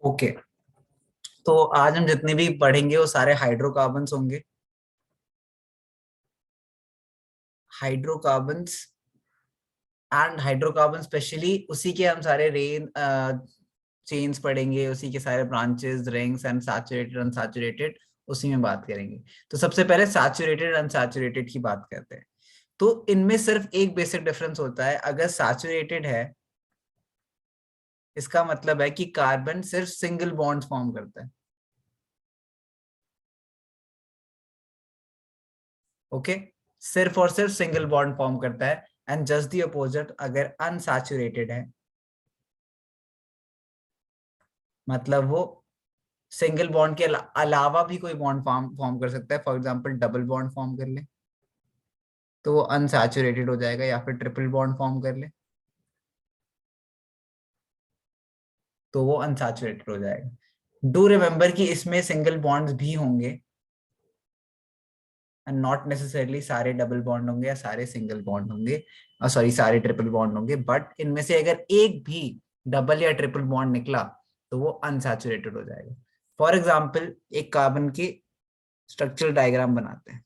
Okay, तो आज हम जितने भी पढ़ेंगे वो सारे हाइड्रोकार्बन्स होंगे। हाइड्रोकार्बन्स एंड हाइड्रोकार्बन स्पेशली उसी के हम सारे रेन चेन्स पढ़ेंगे, उसी के सारे branches, rings and saturated unsaturated, उसी में बात करेंगे। तो सबसे पहले सैचुरेटेड अनसैचुरेटेड की बात करते हैं। तो इनमें सिर्फ एक बेसिक डिफरेंस होता है। अगर सैचुरेटेड है इसका मतलब है कि कार्बन सिर्फ सिंगल बॉन्ड फॉर्म करता है। ओके, सिर्फ और सिर्फ सिंगल बॉन्ड फॉर्म करता है। एंड जस्ट दी अपोजिट अगर अनसैचुरेटेड है मतलब वो सिंगल बॉन्ड के अलावा भी कोई बॉन्ड फॉर्म कर सकता है। For example double bond form कर ले तो वो अनसैचुरेटेड हो जाएगा, या फिर ट्रिपल बॉन्ड फॉर्म कर ले तो वो अनसैचुरेटेड हो जाएगा। डू रिमेम्बर कि इसमें सिंगल बॉन्ड्स भी होंगे एंड नॉट नेसेसरली सारे डबल बॉन्ड होंगे या सारे सिंगल बॉन्ड होंगे, सॉरी सारे ट्रिपल बॉन्ड होंगे। बट इनमें से अगर एक भी डबल या ट्रिपल बॉन्ड निकला तो वो अनसैचुरेटेड हो जाएगा। फॉर एग्जाम्पल एक कार्बन की स्ट्रक्चरल डायग्राम बनाते हैं।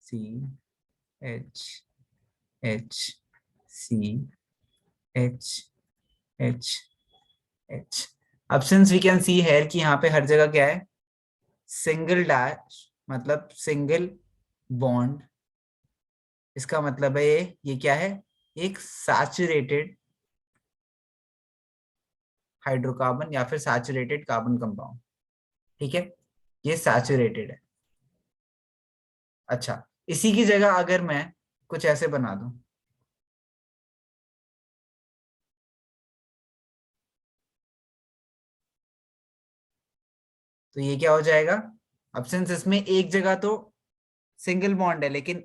C H H C H H H. अब since we can see here कि यहाँ पे हर जगह क्या है, सिंगल डैश मतलब सिंगल बॉन्ड। इसका मतलब है ये क्या है, एक सैचुरेटेड हाइड्रोकार्बन या फिर सैचुरेटेड कार्बन कंपाउंड। ठीक है, ये सैचुरेटेड है। अच्छा, इसी की जगह अगर मैं कुछ ऐसे बना दूं तो ये क्या हो जाएगा। अब सिंस इसमें एक जगह तो सिंगल बॉन्ड है लेकिन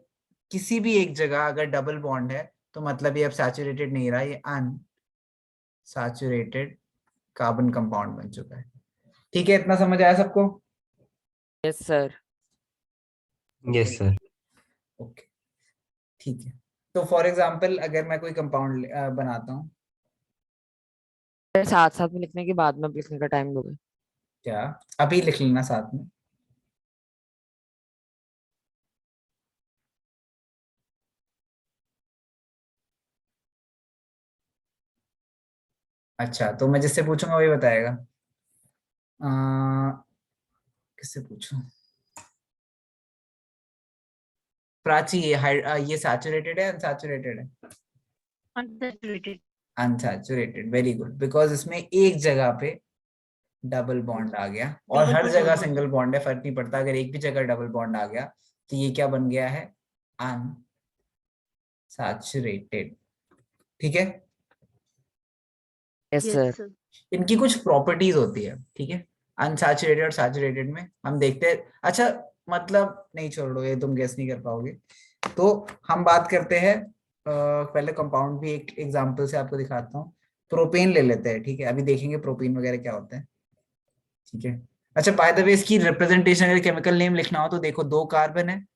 किसी भी एक जगह अगर डबल बॉन्ड है तो मतलब ये अब सैचुरेटेड नहीं रहा, ये अनसैचुरेटेड कार्बन कंपाउंड बन चुका है। ठीक है, इतना समझ आया सबको? Yes sir. Yes sir. Okay, ठीक है। तो फॉर एग्जाम्पल अगर मैं कोई कंपाउंड बनाता हूँ, साथ साथ में लिखने के बाद में लिखने का टाइम दोगे? क्या अभी लिख लेना साथ में? अच्छा, तो मैं जिससे पूछूंगा वही बताएगा। किससे पूछूं? प्राची, ये सैचुरेटेड है अनसैचुरेटेड है? Unsaturated. Unsaturated, very good. Because इसमें एक जगह पे डबल बॉन्ड आ गया और डबल हर बॉन्ड जगह हाँ। सिंगल बॉन्ड है, फर्क नहीं पड़ता। अगर एक भी जगह डबल बॉन्ड आ गया तो ये क्या बन गया है, अनसैचुरेटेड। ठीक है, यस यस सर। सर। इनकी कुछ प्रॉपर्टीज होती है। ठीक है, अनसैचुरेटेड और सैचुरेटेड में हम देखते हैं। अच्छा, मतलब नहीं, छोड़ो, ये तुम गेस नहीं कर पाओगे। तो हम बात करते हैं पहले कंपाउंड भी एक एग्जांपल से आपको दिखाता हूँ। प्रोपेन ले लेते हैं, ठीक है, अभी देखेंगे प्रोपेन वगैरह क्या होता है। ठीक है, अच्छा बाय द वे इसकी रिप्रेजेंटेशन अगर केमिकल नेम लिखना हो तो देखो, दो कार्बन है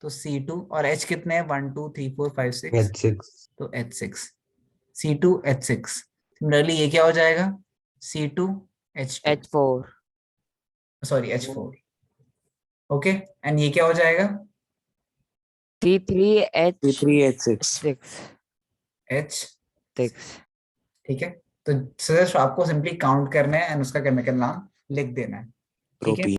तो C2, और H कितने हैं, 1 2 3 4 5 6, H6। तो H6, C2H6। सिमिलरली ये क्या हो जाएगा, C2H2, H4। Sorry H4। Okay, and ये क्या हो जाएगा, C3H6। H6। ठीक है, तो सिर्फ आपको सिंपली काउंट करना है एंड उसका केमिकल नाम लिख देना है। ठीक है,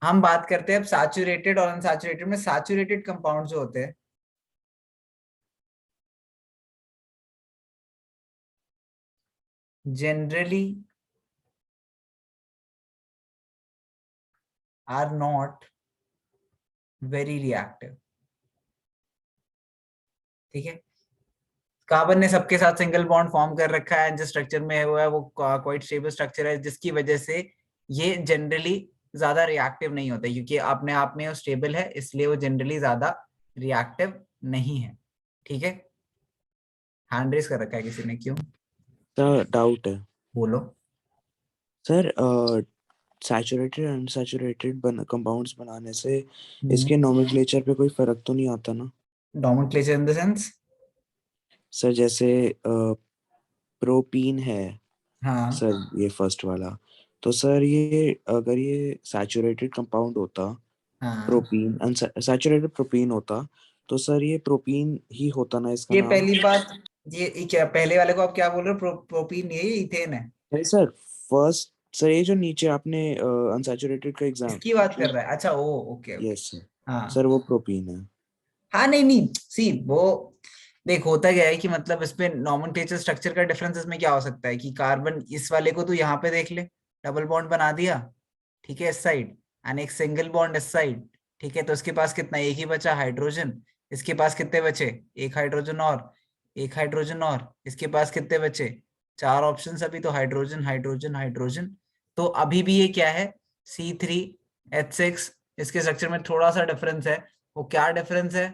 हम बात करते हैं अब सैचुरेटेड और अनसैचुरेटेड में। सैचुरेटेड कंपाउंड जो होते हैं generally are not very reactive. ठीक है, कार्बन ने सबके साथ सिंगल बॉन्ड फॉर्म कर रखा है, जिस स्ट्रक्चर में है वो क्वाइट स्टेबल स्ट्रक्चर है, जिसकी वजह से ये जनरली ज्यादा रिएक्टिव नहीं होता, क्योंकि अपने आप में वो स्टेबल है, इसलिए वो जनरली ज्यादा रिएक्टिव नहीं है। ठीक है, हैंड रेस कर रखा है किसी ने, क्यों? सर डाउट है। बोलो। सर सैचुरेटेड अनसैचुरेटेड कंपाउंड्स बनाने से इसके नोमेनक्लेचर पे कोई फर्क तो नहीं आता ना? Nomenclature in the sense? Sir जैसे प्रोपीन है हाँ सर ये फर्स्ट वाला। तो सर ये अगर ये सैचुरेटेड कंपाउंड होता, हाँ, प्रोपीन अनसैचुरेटेड प्रोपीन होता, तो सर ये प्रोपीन ही होता ना इसका ये नाम? पहली बात, ये क्या पहले वाले को आप क्या बोल रहे हो? प्रोपीन नहीं है, ये इथेन है। नहीं सर, फर्स्ट सर ये जो नीचे आपने अनसैचुरेटेड का एग्जाम, इसकी बात कर रहा है? अच्छा, ओ ओके ओके। यस सर, हाँ सर वो प्रोपीन है। हाँ, नहीं नहीं, सी वो देख, होता क्या है कि मतलब इस पे नॉमेनक्लेचर स्ट्रक्चर का डिफरेंस इसमें क्या हो सकता है कि कार्बन इस वाले को तू यहाँ पे देख ले, डबल बॉन्ड बना दिया, ठीक है, इस साइड, एंड एक सिंगल बॉन्ड इस साइड, ठीक है, तो इसके पास कितना, एक ही बचा हाइड्रोजन। इसके पास कितने बचे? एक हाइड्रोजन और, एक हाइड्रोजन और, इसके पास कितने बचे? चार ऑप्शन अभी तो, हाइड्रोजन हाइड्रोजन हाइड्रोजन। तो अभी भी ये क्या है? C3H6। इसके स्ट्रक्चर में थोड़ा सा डिफरेंस है। वो क्या डिफरेंस है?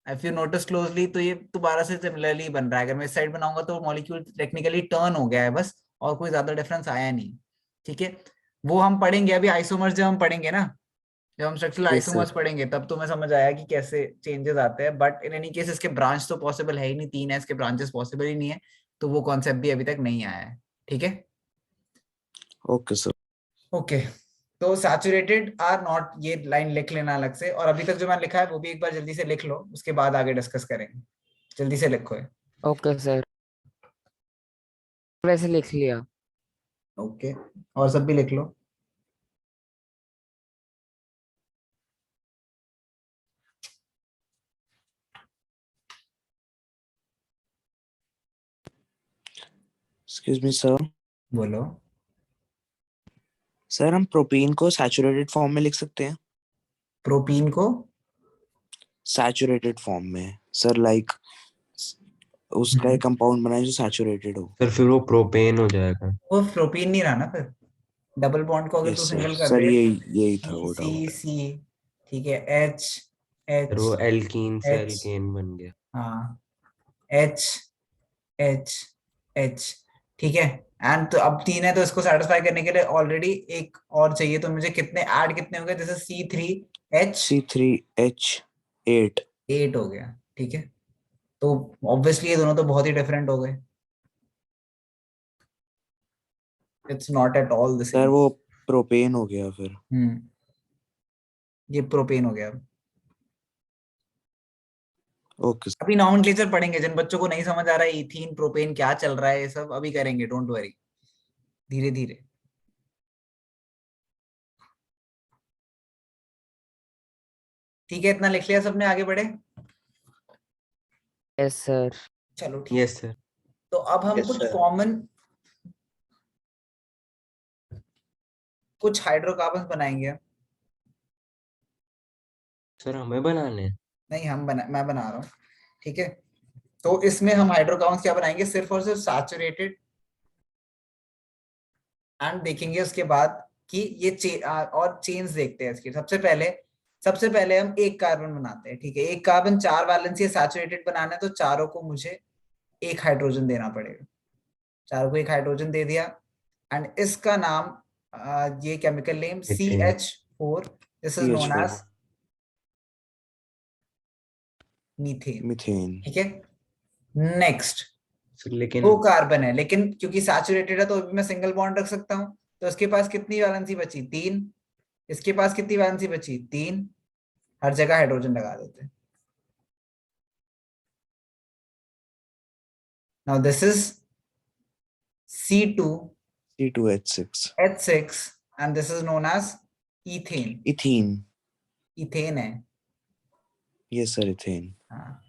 इफ यू नोटिस क्लोजली तो ये दोबारा से सिमिलरली बन रहा है। अगर मैं इस साइड बनाऊंगा तो मॉलिक्यूल टेक्निकली टर्न हो गया है बस, और कोई ज्यादा डिफरेंस आया नहीं। ठीक है, वो हम पढ़ेंगे अभी आइसोमर्स, जब हम पढ़ेंगे ना, जब हम स्ट्रक्चरल यस सर। आइसोमर्स पढ़ेंगे तब तुम्हें समझ आया कि कैसे चेंजेस आते हैं। बट इन एनी केस इसके ब्रांच तो पॉसिबल है ही नहीं, 3 है इसके ब्रांचेस, पॉसिबल ही नहीं है, तो वो कॉन्सेप्ट भी अभी तक नहीं आया है। ठीक है, ओके सर। ओके। तो सैचुरेटेड आर नॉट, ये लाइन लिख लेना अलग से, और अभी तक जो मैंने लिखा है वो भी एक बार जल्दी से लिख लो, उसके बाद आगे डिस्कस करेंगे। जल्दी से लिखो है। ओके सर, वैसे लिख लिया। ओके, और सब भी लिख लो। Excuse me sir. बोलो। सर हम प्रोपीन को सैचुरेटेड फॉर्म में लिख सकते हैं? प्रोपीन को सैचुरेटेड फॉर्म में सर, लाइक उसका एक कंपाउंड बनाए जो सैचुरेटेड हो। सर फिर वो प्रोपेन हो जाएगा। वो प्रोपीन नहीं रहा ना फिर, डबल बॉन्ड को अगर तू यस सर, सिंगल कर सर दे, यही था सी वो सी डाउट। सी, ठीक है, एच सर एच वो एल्कीन से एच, एल्केन बन गया। हाँ, एच एच एच, ठीक है। एंड तो अब 3 है, तो इसको सेटिस्फाई करने के लिए ऑलरेडी एक और चाहिए, तो मुझे कितने ऐड, कितने हो गए? जैसे C3H C3H8। 8 हो गया, ठीक है। तो ऑब्वियसली ये दोनों तो बहुत ही डिफरेंट हो गए, it's not at all the sir same. वो प्रोपेन हो गया फिर। ये प्रोपेन हो गया। ओके अभी नॉमेनक्लेचर पढ़ेंगे, जिन बच्चों को नहीं समझ आ रहा है इथीन प्रोपेन क्या चल रहा है, ये सब अभी करेंगे, डोंट वरी, धीरे धीरे। ठीक है, इतना लिख लिया सबने, आगे बढ़े। Yes sir. चलो ठीक। Yes sir. तो अब हम कुछ कॉमन, कुछ हाइड्रोकार्बन बनाएंगे। सर हमें बनाने हैं। नहीं, मैं बना रहा हूँ, ठीक है। तो इसमें हम हाइड्रोकार्बन क्या बनाएंगे? सिर्फ और सिर्फ सैचुरेटेड, एंड देखेंगे उसके बाद कि ये और चेन्स देखते हैं इसकी। सबसे पहले हम एक कार्बन बनाते हैं, ठीक है। एक कार्बन 4 वैलेंसी सैचुरेटेड बनाना है, तो चारों को मुझे एक हाइड्रोजन देना पड़ेगा। चारों को एक हाइड्रोजन दे दिया, एंड इसका नाम, ये chemical name methane. CH4, this is known CH4 as methane, methane. ठीक है। नेक्स्ट, सर लेकिन 2 कार्बन है, लेकिन क्योंकि सैचुरेटेड है तो अभी मैं सिंगल बॉन्ड रख सकता हूं, तो इसके पास कितनी वैलेंसी बची? 3। इसके पास कितनी वैलेंसी बची? 3। हर जगह हाइड्रोजन लगा देते हैं। Now this is C2H6, C2H6। And this is known as ethane. Ethene. Ethane है, यस सर, इथेन। हाँ।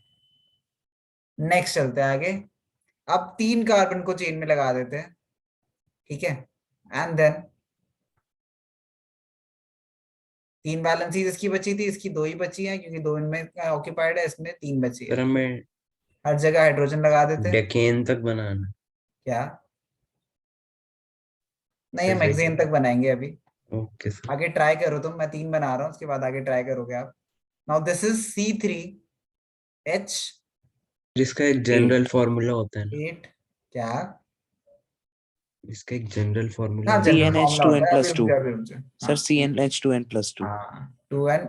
नेक्स्ट चलते हैं आगे। अब 3 कार्बन को चेन में लगा देते हैं, ठीक है। एंड देन 3 वैलेंसीज इसकी बची थी, इसकी 2 ही बची हैं, क्योंकि 2 इनमें ऑक्यूपाइड है, इसमें 3 बची सर है। हमें हर जगह हाइड्रोजन लगा देते हैं। डेकेन तक बनाना है। क्या? नहीं, सर हम हेक्सेन तक बनाएंगे अभी। Okay sir. आगे ट्राई करो तुम, मैं 3 बना रहा हूँ, उसके बाद आगे ट्राई करोगे आप। Now this is C3H8। जिसका एक जनरल फॉर्मूला होता है ना। क्या? इसका एक जनरल फॉर्मूला हाँ, होता है। जनरल फॉर्मूला CnH2n होता है, plus 2। अभी रुक जा। सर हाँ, CnH2n+2। हाँ, 2n,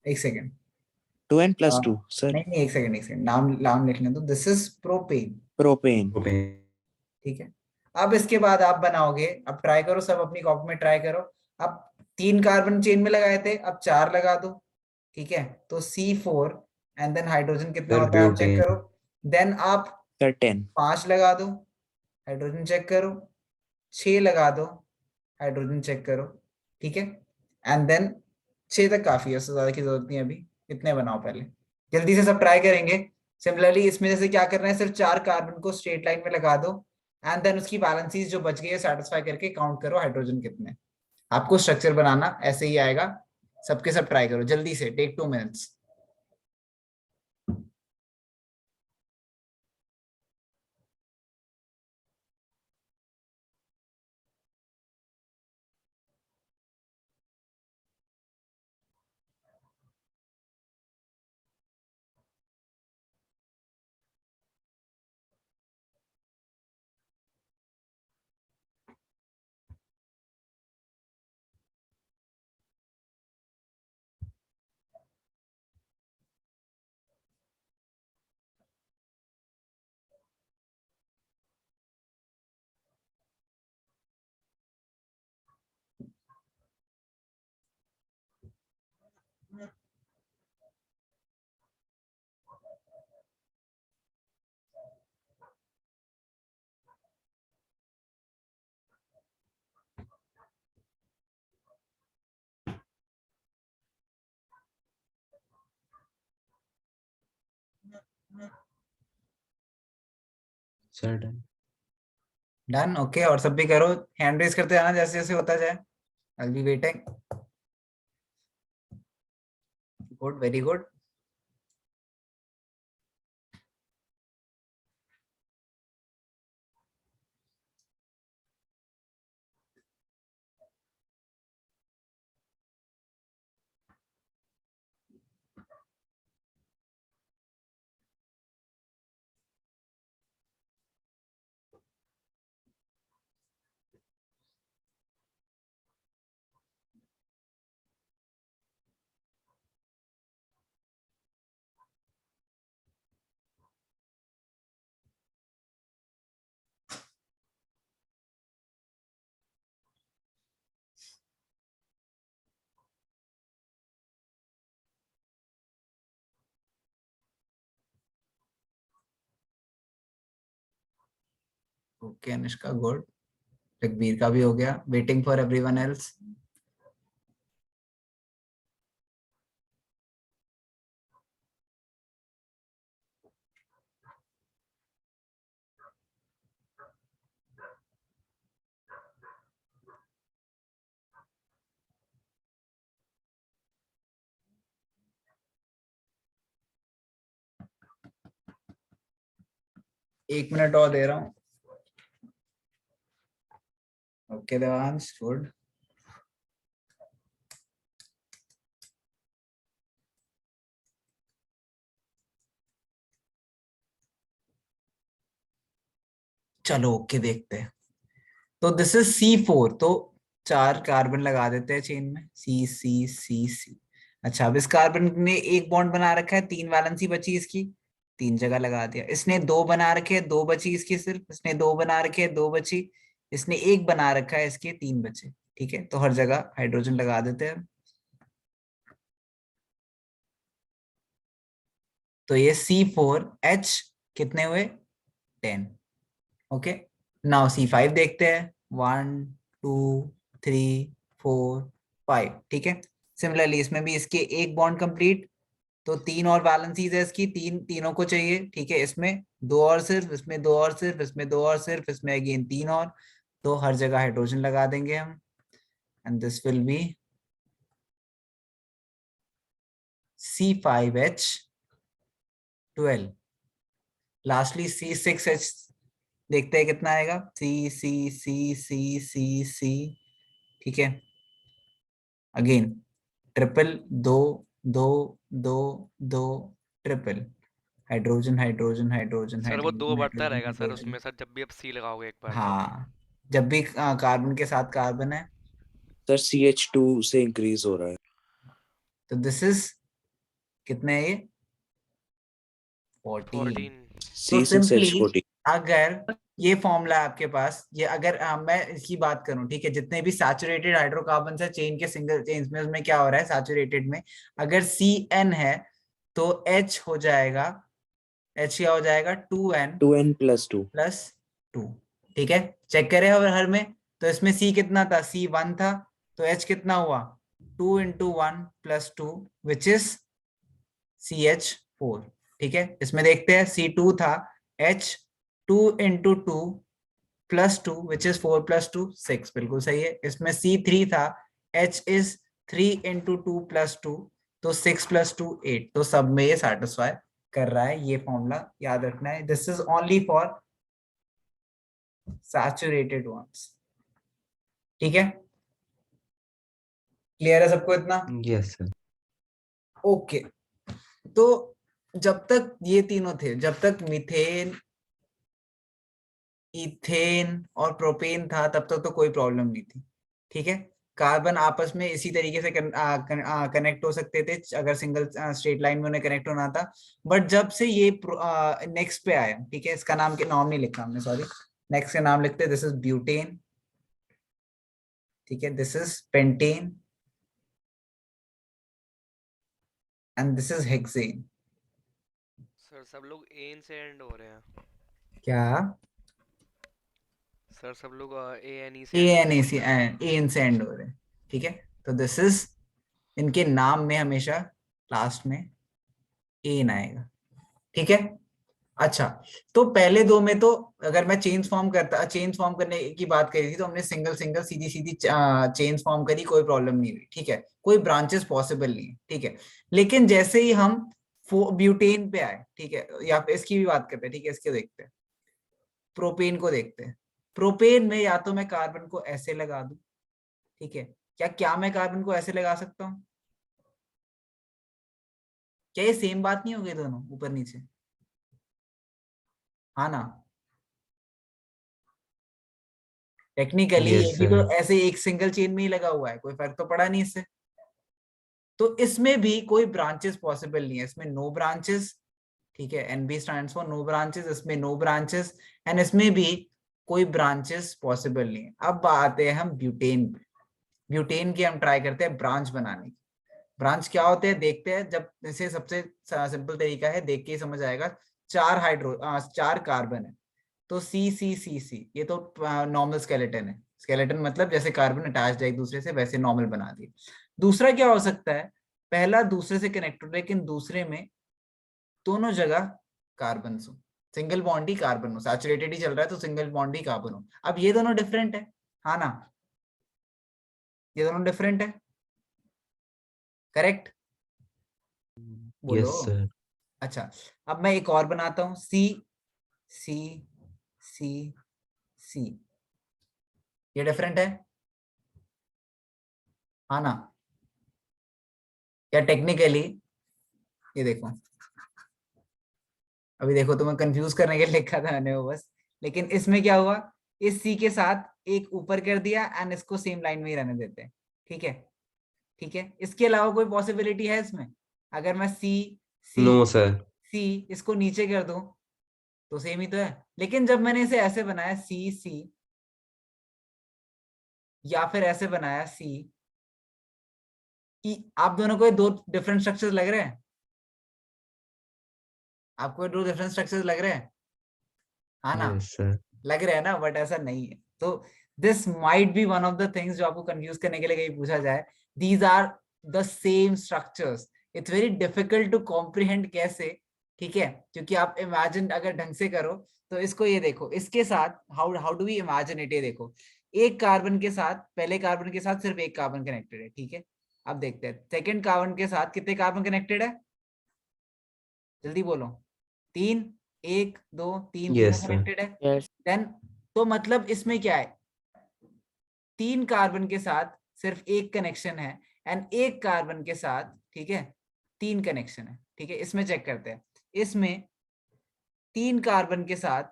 एक सेकेंड। 2n+2 sir. नहीं नहीं, एक सेकेंड, नाम नाम लिखने दो। This is propane, propane. Propane. ठीक है। अब इसके बाद आप बनाओगे, अब ट्राई करो, सब अपनी कॉपी में ट्राई करो। अब 3 कार्बन चेन में लगाए थे, अब 4 लगा दो, ठीक है। तो C4 एंड देन हाइड्रोजन कितना सर होता है आप चेक ब्यूटेन। करो। देन आप सर 10। 5 लगा दो, हाइड्रोजन चेक करो। 6 लगा दो, हाइड्रोजन चेक करो, ठीक है। एंड देन 6 तक काफी है, उससे ज्यादा की जरूरत नहीं है अभी। इतने बनाओ पहले, जल्दी से सब ट्राई करेंगे। सिमिलरली इसमें जैसे क्या करना है, सिर्फ 4 कार्बन को स्ट्रेट लाइन में लगा दो एंड देन उसकी बैलेंसीज जो बच गई है सेटिस्फाई करके काउंट करो हाइड्रोजन कितने। आपको स्ट्रक्चर बनाना ऐसे ही आएगा। सबके सब ट्राई करो जल्दी से, take 2 minutes. Sir done. Done, okay. और सब भी करो, हैंड रेस करते जाना जैसे जैसे होता जाए। I will be waiting. Good, very good. Okay Anushka, good. Raghbir का भी हो गया, वेटिंग फॉर एवरीवन एल्स। एक मिनट और दे रहा हूँ। Okay Devansh, good. चलो ओके, देखते हैं। तो दिस इज C4, तो 4 कार्बन लगा देते हैं चेन में, C. अच्छा, अब इस कार्बन ने एक बॉन्ड बना रखा है, 3 वैलेंसी बची इसकी, 3 जगह लगा दिया। इसने 2 बना रखे हैं, 2 बची इसकी सिर्फ। इसने 2 बना रखे हैं, 2 बची। इसने 1 बना रखा है, इसके 3 बचे, ठीक है। तो हर जगह हाइड्रोजन लगा देते हैं। तो ये C4H कितने हुए, 10। ओके, नाउ C5 देखते हैं। 1 2 3 4 5, ठीक है। सिमिलरली इसमें भी इसके एक बॉन्ड कंप्लीट, तो 3 और वैलेंसीज है इसकी, तीनों को चाहिए, ठीक है। इसमें 2 और सिर्फ, इसमें 2 और सिर्फ, इसमें 2 और सिर्फ, इसमें अगेन 3 और। तो हर जगह हाइड्रोजन लगा देंगे हम and this will be C5H12। Lastly C6H देखते हैं कितना आएगा, C, ठीक है। Again triple, 2 2 2 2 triple, hydrogen hydrogen hydrogen sir वो हाइड्रोजन 2 बढ़ता हाइड्रोजन रहेगा सर हाइड्रोजन। उसमें सर, जब भी आप सी लगाओगे एक बार तो। हाँ, जब भी कार्बन के साथ कार्बन है। सर CH2 से इंक्रीज हो रहा है। तो दिस इज कितने है ये, 14। तो सिंपली C6H14। अगर ये फॉर्मूला है आपके पास। ये अगर मैं इसकी बात करूं, ठीक है, जितने भी सैचुरेटेड हाइड्रोकार्बन है चेन के सिंगल चेन में, उसमें क्या हो रहा है सैचुरेटेड में, अगर CN है तो H हो जाएगा, H क्या हो जाएगा 2N 2n + 2 प्लस 2। ठीक है, चेक करें हर में। तो इसमें C कितना था, C1 था, तो H कितना हुआ 2 × 1 + 2 विच इज CH4। ठीक है, इसमें देखते हैं C2 था, H 2 × 2 + 2 विच इज 4 + 2 6, बिल्कुल सही है। इसमें C3 था, H इज 3 × 2 + 2, तो 6 + 2 8। तो सब में ये सेटिस्फाई कर रहा है। ये फॉर्मूला याद रखना है, this is only for saturated ones. ठीक है, क्लियर है सबको इतना? Yes, sir. ओके, तो जब तक ये तीनों थे, जब तक मीथेन, इथेन और प्रोपेन था, तब तक तो कोई प्रॉब्लम नहीं थी। ठीक है, कार्बन आपस में इसी तरीके से कनेक्ट हो सकते थे अगर सिंगल स्ट्रेट लाइन में उन्हें कनेक्ट होना था। बट जब से ये नेक्स्ट पे आया, ठीक है, इसका नाम के नाम नहीं लिखा हमने, सॉरी, नेक्स्ट का नाम लिखते हैं, दिस इज ब्यूटेन। ठीक है, this is pentane and this is hexane. Sir सब लोग एन से एंड हो रहे हैं। क्या? सर सब लोग ANE से एंड हो रहे हैं। एन से एंड हो रहे हैं। ठीक है, तो दिस इज, इनके नाम में हमेशा लास्ट में एन आएगा। ठीक है, अच्छा, तो पहले दो में तो अगर मैं चेन्स फॉर्म करने की बात करी थी, तो हमने सिंगल सिंगल सीधी सीधी चेन्स फॉर्म करी, कोई प्रॉब्लम नहीं हुई। ठीक है, कोई ब्रांचेस पॉसिबल नहीं है। ठीक है, लेकिन जैसे ही हम ब्यूटेन पे आए, ठीक है, या फिर इसकी भी बात करते हैं, ठीक है, इसके देखते हैं, प्रोपेन को देखते हैं। प्रोपेन में या तो मैं कार्बन को ऐसे लगा दूं, ठीक है, क्या मैं कार्बन को ऐसे लगा सकता हूँ? क्या ये सेम बात नहीं हो गई दोनों ऊपर नीचे? हाँ ना, टेक्निकली ये Yes, भी तो sir. ऐसे एक सिंगल चेन में ही लगा हुआ है, कोई फर्क तो पड़ा नहीं इससे। तो इसमें भी कोई ब्रांचेस पॉसिबल नहीं है, इसमें नो ब्रांचेस। ठीक है, NB stands for no branches, इसमें नो ब्रांचेस, एंड इसमें भी कोई ब्रांचेस पॉसिबल नहीं है। अब आते हैं हम ब्यूटेन पे। ब्यूटेन की हम ट्राई करते हैं ब्रांच बनाने की। ब्रांच क्या होते हैं देखते हैं। जब इसे सबसे सिंपल तरीका है, देख के ही समझ आएगा। 4 कार्बन है, तो C ये तो नॉर्मल स्केलेटन है। स्केलेटन मतलब जैसे कार्बन अटैच्ड है एक दूसरे से, वैसे नॉर्मल बना दिए। दूसरा क्या हो सकता है, पहला दूसरे से कनेक्टेड, लेकिन दूसरे में दोनों जगह कार्बन हो, सिंगल बॉन्ड ही कार्बन हो, सैचुरेटेड ही चल रहा है तो सिंगल बॉन्ड ही कार्बन हो। अब ये दोनों डिफरेंट है, हाँ ना, ये दोनों डिफरेंट है, करेक्ट? बोलो। Yes, sir. अच्छा, अब मैं एक और बनाता हूं, सी सी सी सी, ये डिफरेंट है, हाँ ना? या टेक्निकली ये देखो, अभी देखो, तो मैं कंफ्यूज करने के लिए लिखा था मैंने वो बस, लेकिन इसमें क्या हुआ, इस सी के साथ एक ऊपर कर दिया एंड इसको सेम लाइन में ही रहने देते हैं। ठीक है, ठीक है, इसके अलावा कोई पॉसिबिलिटी है इसमें? अगर मैं सी सी No, sir. सी इसको नीचे कर दूं तो सेम ही तो है, लेकिन जब मैंने इसे ऐसे बनाया सी सी, या फिर ऐसे बनाया सी, आप दोनों को दो डिफरेंट स्ट्रक्चर्स लग रहे हैं? आपको दो डिफरेंट स्ट्रक्चर्स लग रहे हैं, हाँ ना? Yes, sir. लग रहा है ना, बट ऐसा नहीं है। तो this might be one of the things जो आपको कंफ्यूज करने के लिए कहीं पूछा जाए। These are the same structures, it's very difficult to comprehend कैसे। ठीक है, क्योंकि आप इमेजिन अगर ढंग से करो तो इसको ये देखो, इसके साथ how do we imagine it, ये देखो, एक कार्बन के साथ, पहले कार्बन के साथ सिर्फ एक कार्बन कनेक्टेड है। ठीक है, अब देखते हैं सेकेंड कार्बन के साथ कितने कार्बन कनेक्टेड है, जल्दी बोलो। 3, 1 2 3 तीनों Yes, sir. कनेक्टेड है। Yes. देन तो मतलब इसमें क्या है, 3 कार्बन के साथ सिर्फ एक कनेक्शन है, एंड एक कार्बन के साथ, ठीक है, 3 कनेक्शन है। ठीक है, इसमें चेक करते हैं, इसमें 3 कार्बन के साथ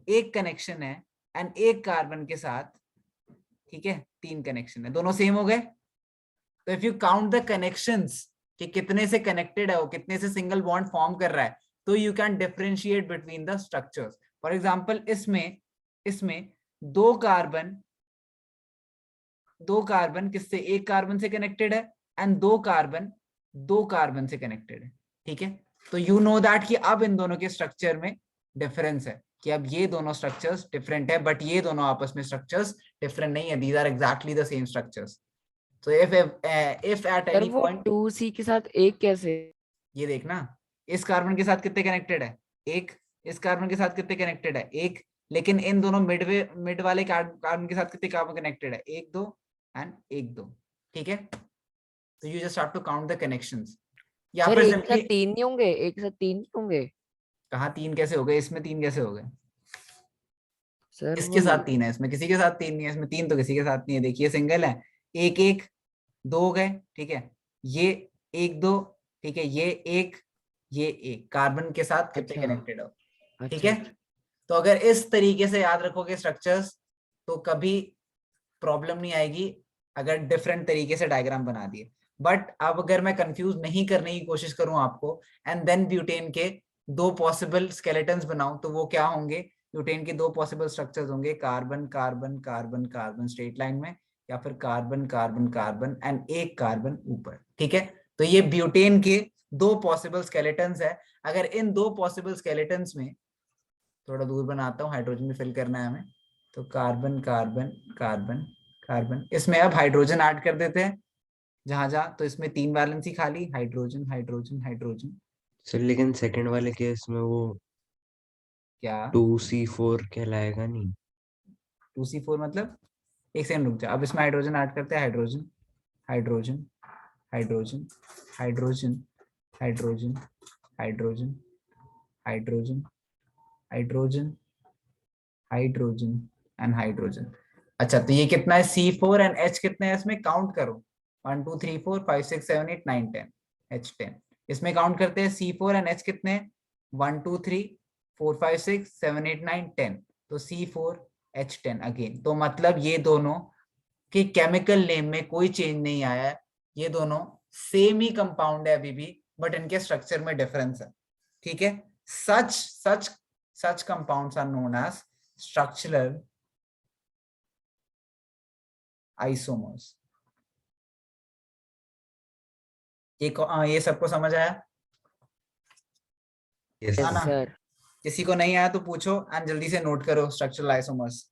एक कनेक्शन है एंड एक कार्बन के साथ, ठीक है, 3 कनेक्शन है, दोनों सेम हो गए। तो if you count the connections कि कितने से कनेक्टेड है वो, कितने से सिंगल बॉन्ड फॉर्म कर रहा है, तो you can differentiate between the structures. For example इसमें दो कार्बन किससे, एक कार्बन से कनेक्टेड है, एंड दो कार्बन से कनेक्टेड है, ठीक है। तो यू नो दैट कि अब इन दोनों के स्ट्रक्चर में डिफरेंस है, कि अब ये दोनों स्ट्रक्चर्स डिफरेंट है, बट ये दोनों आपस में स्ट्रक्चर्स डिफरेंट नहीं है, these are exactly the same structures. So if at sir any वो point, 2C के साथ एक कैसे? ये देखना, इस कार्बन के साथ कितने कनेक्टेड है, एक, इस कार्बन के साथ कितने कनेक्टेड है, एक, लेकिन इन दोनों मिड वाले कार्बन के साथ कितने कार्बन कनेक्टेड है, एक दो एंड एक दो, ठीक है। तो you just have to count the connections, या सर फिर एक साथ सिंपली, 3 नहीं होंगे, एक साथ 3 नहीं होंगे कहाँ तीन कैसे हो गए, इसमें तीन कैसे हो गए, सर? इसके साथ तीन है, इसमें किसी के साथ तीन नहीं है, इसमें तीन तो किसी के साथ नहीं है, देखिए सिंगल है, एक एक दो हो गए, ठीक है, ये एक दो, ठीक है, ये एक कार्बन के साथ कितने अच्छा। कनेक्टेड हो, ठीक अच्छा, है। तो अगर इस तरीके से याद रखोगे स्ट्रक्चर्स, तो कभी प्रॉब्लम नहीं आएगी अगर डिफरेंट तरीके से डायग्राम बना दिए। बट अब अगर मैं कंफ्यूज नहीं करने की कोशिश करूं आपको, एंड देन ब्यूटेन के दो पॉसिबल स्केलेटन्स बनाऊं, तो वो क्या होंगे, ब्यूटेन के दो पॉसिबल स्ट्रक्चर्स होंगे, carbon carbon carbon carbon straight line में, या फिर कार्बन कार्बन कार्बन एंड एक कार्बन ऊपर, ठीक है। तो ये ब्यूटेन के दो पॉसिबल स्केलेटन्स है। अगर इन दो पॉसिबल स्केलेटन्स में, थोड़ा दूर बनाता हूँ, हाइड्रोजन भी फिल करना है हमें, तो कार्बन कार्बन कार्बन कार्बन, इसमें अब हाइड्रोजन ऐड कर देते हैं जहां जहां, तो इसमें तीन वैलेंसी खाली, हाइड्रोजन हाइड्रोजन हाइड्रोजन, सर लेकिन सेकंड वाले केस में वो क्या 2C4 कहलाएगा नहीं? 2C4 मतलब, एक सेकंड रुक जा, अब इसमें हाइड्रोजन ऐड करते हैं, hydrogen hydrogen hydrogen hydrogen hydrogen hydrogen hydrogen hydrogen hydrogen and hydrogen. अच्छा, तो ये कितना है, C4 एंड H कितने हैं इसमें, काउंट करो, 1 2 3 4 5 6 7 8 9 10, H10, इसमें काउंट करते हैं, C4 एंड H कितने हैं, 1 2 3 4 5 6 7 8 9 10, तो C4 H10 अगेन। तो मतलब ये दोनों के केमिकल नेम में कोई चेंज नहीं आया है, ये दोनों सेम ही कंपाउंड है अभी भी, बट इनके स्ट्रक्चर में डिफरेंस है, ठीक है। Such compounds are known as structural isomers। ये सबको समझ आया? यस हाँ ना? सर। किसी को नहीं आया तो पूछो, एंड जल्दी से नोट करो स्ट्रक्चरल आइसोमर्स,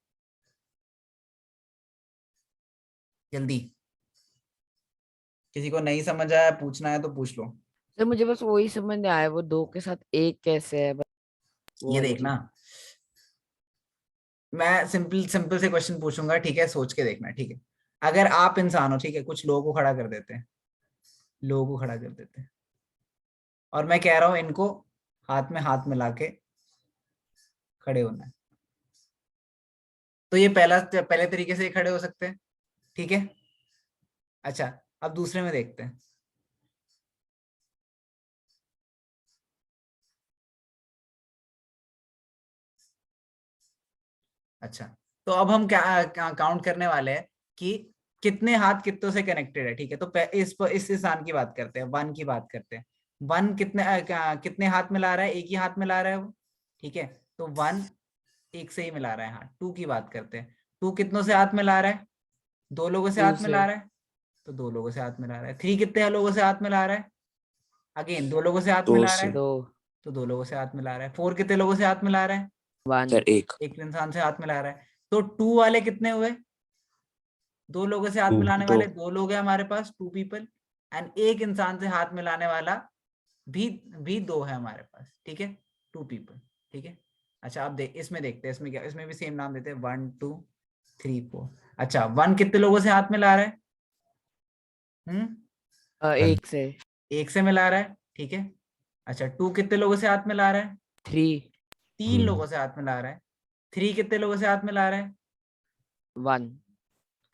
जल्दी। किसी को नहीं समझ आया, पूछना है तो पूछ लो। सर मुझे बस वही समझ नहीं आया, वो 2 के साथ एक कैसे है, बस वो ये वाली देखना, मैं सिंपल से क्वेश्चन पूछूंगा, ठीक है, सोच के देखना, ठीक है। अगर आप इंसान हो, ठीक है, कुछ लोगों को खड़ा कर देते हैं, और मैं कह रहा हूं इनको हाथ में हाथ मिला के खड़े होना है, तो ये पहले तरीके से खड़े हो सकते हैं, ठीक है। अच्छा, अब दूसरे में देखते हैं। अच्छा, तो अब हम क्या काउंट करने वाले हैं कि कितने हाथ कितनों से कनेक्टेड है, ठीक है। तो इस इंसान की बात करते हैं, वन की बात करते हैं। वन कितने हाथ मिला रहा है, एक ही हाथ मिला रहा है वो, ठीक है। तो वन एक से ही मिला रहा है हाथ। टू की बात करते हैं, टू कितनों से हाथ मिला रहा है, दो लोगों से 2 हाथ से। मिला रहा है, तो दो लोगों से हाथ मिला रहा है। थ्री कितने लोगों से हाथ मिला रहा है, अगेन दो लोगों से हाथ दो मिला रहा से। है, 2 तो दो लोगों से हाथ मिला रहा है। फोर कितने लोगों से हाथ मिला रहा है, 1 सर एक। एक इंसान से हाथ मिला रहा है। तो टू वाले कितने हुए, दो लोगों से हाथ Two, मिलाने दो। वाले दो लोग हैं हमारे पास, टू पीपल, एंड एक इंसान से हाथ मिलाने वाला भी दो है हमारे पास, ठीक है, टू पीपल, ठीक है। अच्छा, अब इसमें देखते हैं, इसमें क्या, इसमें भी सेम नाम देते हैं, 1 2 3 4। अच्छा, वन कितने लोगों से हाथ मिला रहा है, एक से। एक से मिला रहा है, ठीक है। अच्छा, टू कितने लोगों से हाथ मिला रहा है, 3 तीन लोगों से हाथ मिला रहा है। थ्री कितने लोगों से हाथ मिला रहा है, 1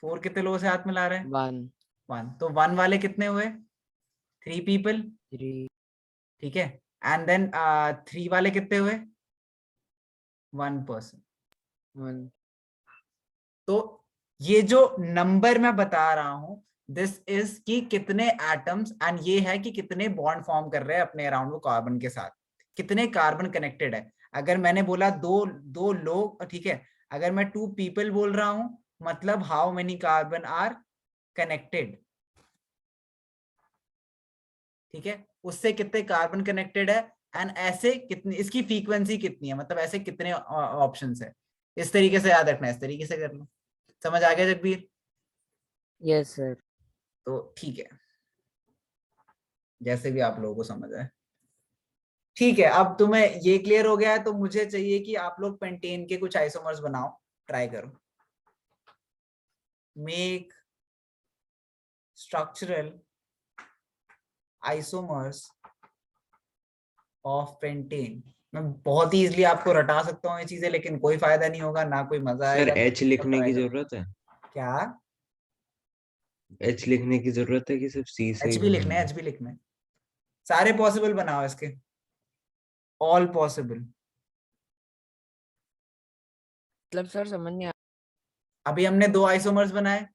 फोर कितने लोगों से हाथ मिला रहा है, 1 वन। तो वन वाले कितने हुए, थ्री पीपल, 3 ठीक है। एंड देन थ्री वाले कितने हुए, वन पर्सन। 1। तो ये जो नंबर मैं बता रहा हूं, दिस इज कि कितने एटम्स, एंड ये है कि कितने बॉन्ड फॉर्म कर रहे हैं अपने अराउंड वो कार्बन के साथ, कितने कार्बन कनेक्टेड है। अगर मैंने बोला दो लोग, ठीक है, अगर मैं 2 people बोल रहा हूं मतलब how many carbon are connected, ठीक है, उससे कितने कार्बन कनेक्टेड है, एंड ऐसे कितनी, इसकी फ्रीक्वेंसी कितनी है, मतलब ऐसे कितने ऑप्शंस है। इस तरीके से याद रखना है, इस तरीके से कर लो। समझ आ गया जगबीर? Yes sir. तो ठीक है, जैसे भी आप लोगों को समझ आए। ठीक है, अब तुम्हें ये क्लियर हो गया है, तो मुझे चाहिए कि आप लोग पेंटेन के कुछ आइसोमर्स बनाओ, ट्राई करो। Make structural isomers of pentane. मैं बहुत ही इजीली आपको रटा सकता हूँ ये चीजें, लेकिन कोई फायदा नहीं होगा, ना कोई मजा सर आएगा। एच लिखने try की करो। जरूरत है? क्या? एच लिखने की जरूरत है कि सिर्फ सी से एच ही भी लिखने, बनाना है? एच भी लिखने, सारे पॉसिबल बनाओ इसके, ऑल पॉसिबल। मतलब सर समझ नहीं अभी हमने 2 आइसोमर्स बनाए,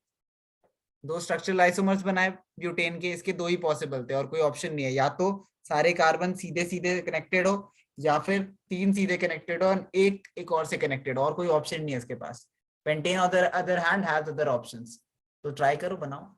2 स्ट्रक्चरल आइसोमर्स बनाए ब्यूटेन के, इसके 2 ही पॉसिबल थे और कोई ऑप्शन नहीं है। या तो सारे कार्बन सीधे सीधे कनेक्टेड हो, या फिर 3 सीधे कनेक्टेड हो और एक और से कनेक्टेड हो, और कोई ऑप्शन नहीं है इसके पास। Pentane on the other hand has other options. तो ट्राई करो, बनाओ।